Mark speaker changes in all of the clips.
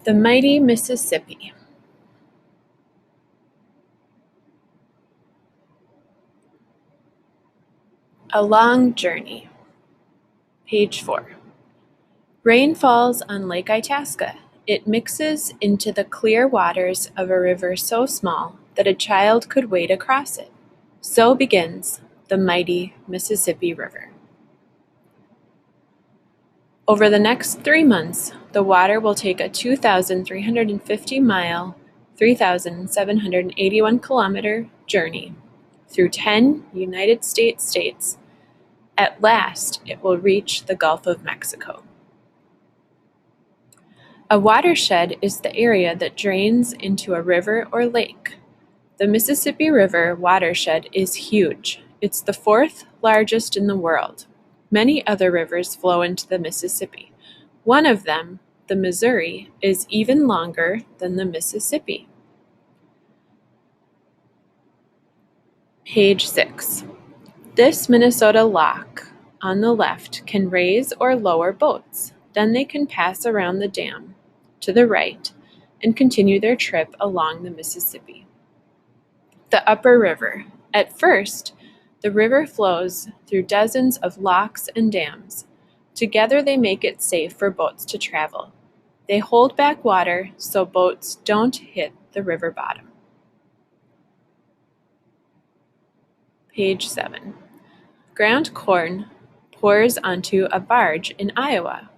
Speaker 1: The mighty Mississippi. A long journey. Page 4. Rain falls on Lake Itasca. It mixes into the clear waters of a river so small that a child could wade across it. So begins the mighty Mississippi River. Over the next 3 months, the water will take a 2,350-mile, 3,781-kilometer journey through 10 United States states. At last, it will reach the Gulf of Mexico. A watershed is the area that drains into a river or lake. The Mississippi River watershed is huge. It's the 4th largest in the world. Many other rivers flow into the Mississippi. One of them, the Missouri, is even longer than the Mississippi. Page 6. This Minnesota lock on the left can raise or lower boats. Then they can pass around the dam to the right and continue their trip along the Mississippi. The Upper River. At first, the river flows through dozens of locks and dams. Together they make it safe for boats to travel. They hold back water so boats don't hit the river bottom. Page 7. Ground corn pours onto a barge in Iowa.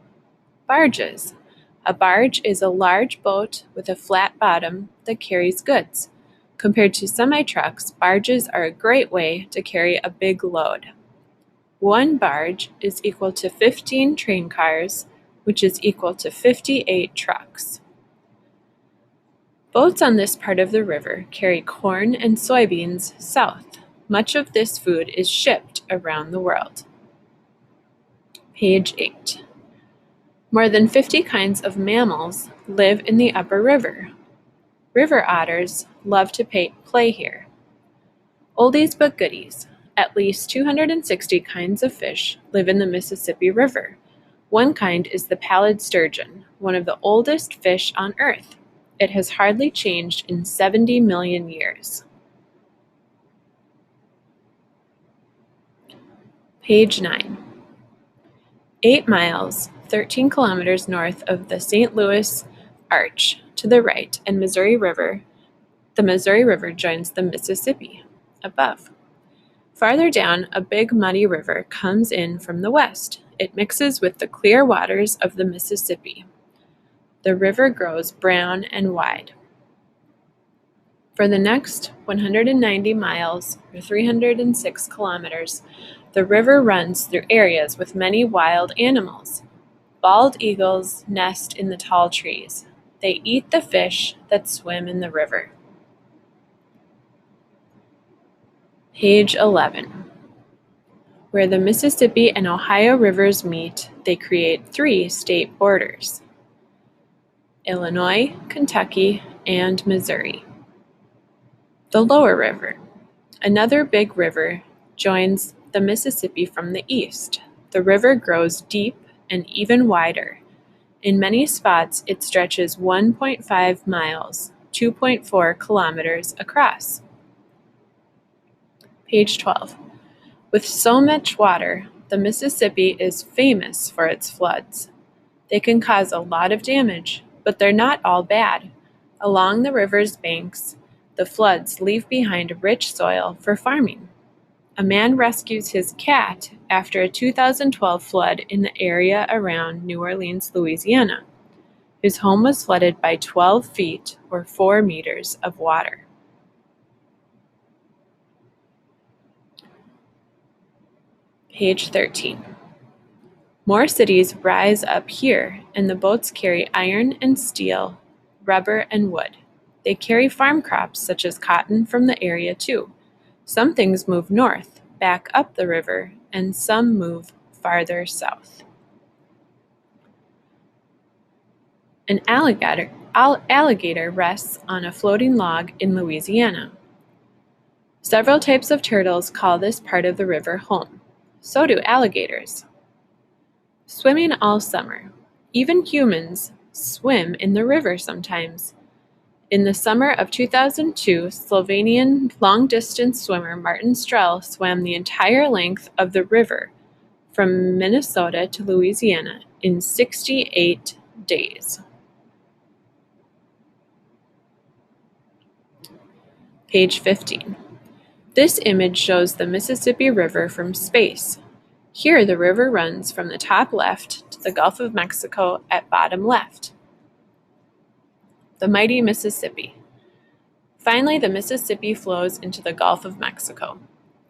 Speaker 1: Barges. A barge is a large boat with a flat bottom that carries goods. Compared to semi-trucks, barges are a great way to carry a big load. One barge is equal to 15 train cars, which is equal to 58 trucks. Boats on this part of the river carry corn and soybeans south. Much of this food is shipped around the world. Page 8. More than 50 kinds of mammals live in the Upper River. River otters love to play here. Oldies but goodies. At least 260 kinds of fish live in the Mississippi River. One kind is the pallid sturgeon, one of the oldest fish on Earth. It has hardly changed in 70 million years. Page 9. 8 miles, 13 kilometers north of the St. Louis Arch to the right, and the Missouri River joins the Mississippi above. Farther down, a big muddy river comes in from the west. It mixes with the clear waters of the Mississippi. The river grows brown and wide. For the next 190 miles, or 306 kilometers, the river runs through areas with many wild animals. Bald eagles nest in the tall trees. They eat the fish that swim in the river. Page 11. Where the Mississippi and Ohio rivers meet, they create 3 state borders: Illinois, Kentucky, and Missouri. The Lower River. Another big river joins the Mississippi from the east. The river grows deep and even wider. In many spots, it stretches 1.5 miles, 2.4 kilometers across. Page 12. With so much water, the Mississippi is famous for its floods. They can cause a lot of damage, but they're not all bad. Along the river's banks, the floods leave behind rich soil for farming. A man rescues his cat after a 2012 flood in the area around New Orleans, Louisiana. His home was flooded by 12 feet or 4 meters of water. Page 13. More cities rise up here, and the boats carry iron and steel, rubber and wood. They carry farm crops such as cotton from the area too. Some things move north, back up the river, and some move farther south. An alligator rests on a floating log in Louisiana. Several types of turtles call this part of the river home. So do alligators. Swimming all summer. Even humans swim in the river sometimes. In the summer of 2002, Slovenian long-distance swimmer Martin Strel swam the entire length of the river from Minnesota to Louisiana in 68 days. Page 15. This image shows the Mississippi River from space. Here the river runs from the top left to the Gulf of Mexico at bottom left. The mighty Mississippi. Finally, the Mississippi flows into the Gulf of Mexico.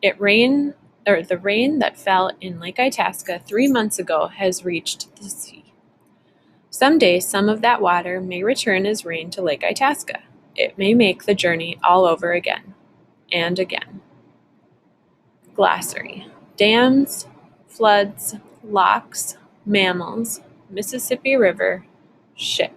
Speaker 1: The rain that fell in Lake Itasca 3 months ago has reached the sea. Someday, some of that water may return as rain to Lake Itasca. It may make the journey all over again and again. Glossary: dams, floods, locks, mammals, Mississippi River, ship.